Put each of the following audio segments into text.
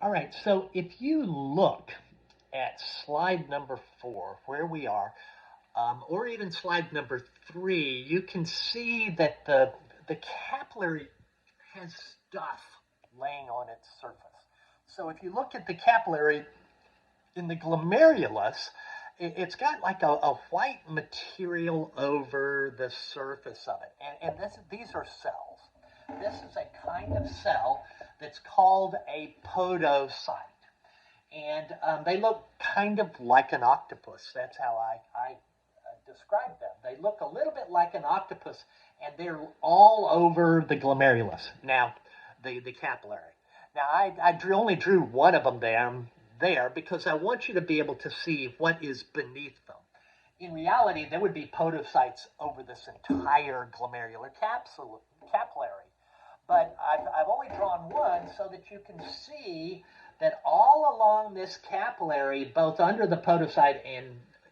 All right, so if you look at slide number 4, where we are, or even slide number 3, you can see that the capillary has stuff laying on its surface. So if you look at the capillary in the glomerulus, it's got like a white material over the surface of it. And these are cells. This is a kind of cell that's called a podocyte. And they look kind of like an octopus. That's how I describe them. They look a little bit like an octopus, and they're all over the glomerulus. Now, the capillary. Now, I only drew one of them there because I want you to be able to see what is beneath them. In reality, there would be podocytes over this entire glomerular capillary. But I've only drawn one so that you can see that all along this capillary, both under the podocyte and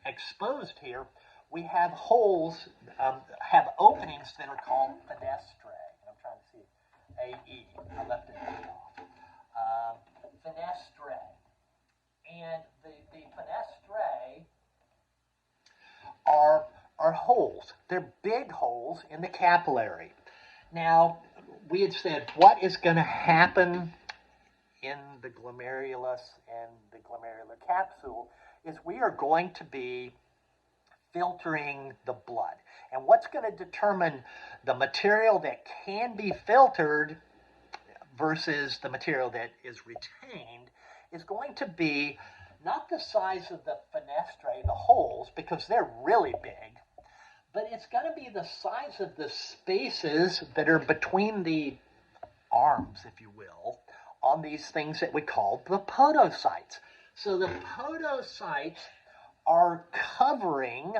exposed here, we have holes, have openings that are called fenestrae. I'm trying to see A-E. I left an E off. Fenestrae. And the fenestrae are holes. They're big holes in the capillary. Now, we had said what is going to happen in the glomerulus and the glomerular capsule is we are going to be filtering the blood. And what's going to determine the material that can be filtered versus the material that is retained is going to be not the size of the fenestrae, the holes, because they're really big, but it's going to be the size of the spaces that are between the arms, if you will, on these things that we call the podocytes. So the podocytes are covering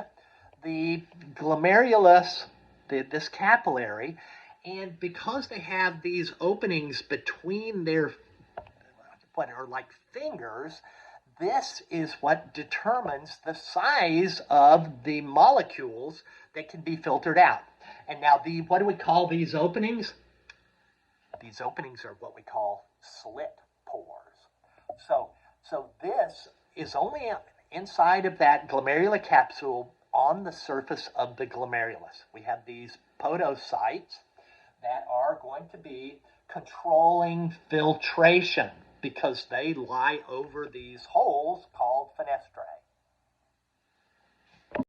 the glomerulus, this capillary, and because they have these openings between their, what are like fingers, this is what determines the size of the molecules that can be filtered out. And now what do we call these openings? These openings are what we call slit pores. So this is only inside of that glomerular capsule on the surface of the glomerulus. We have these podocytes that are going to be controlling filtration because they lie over these holes called fenestrae.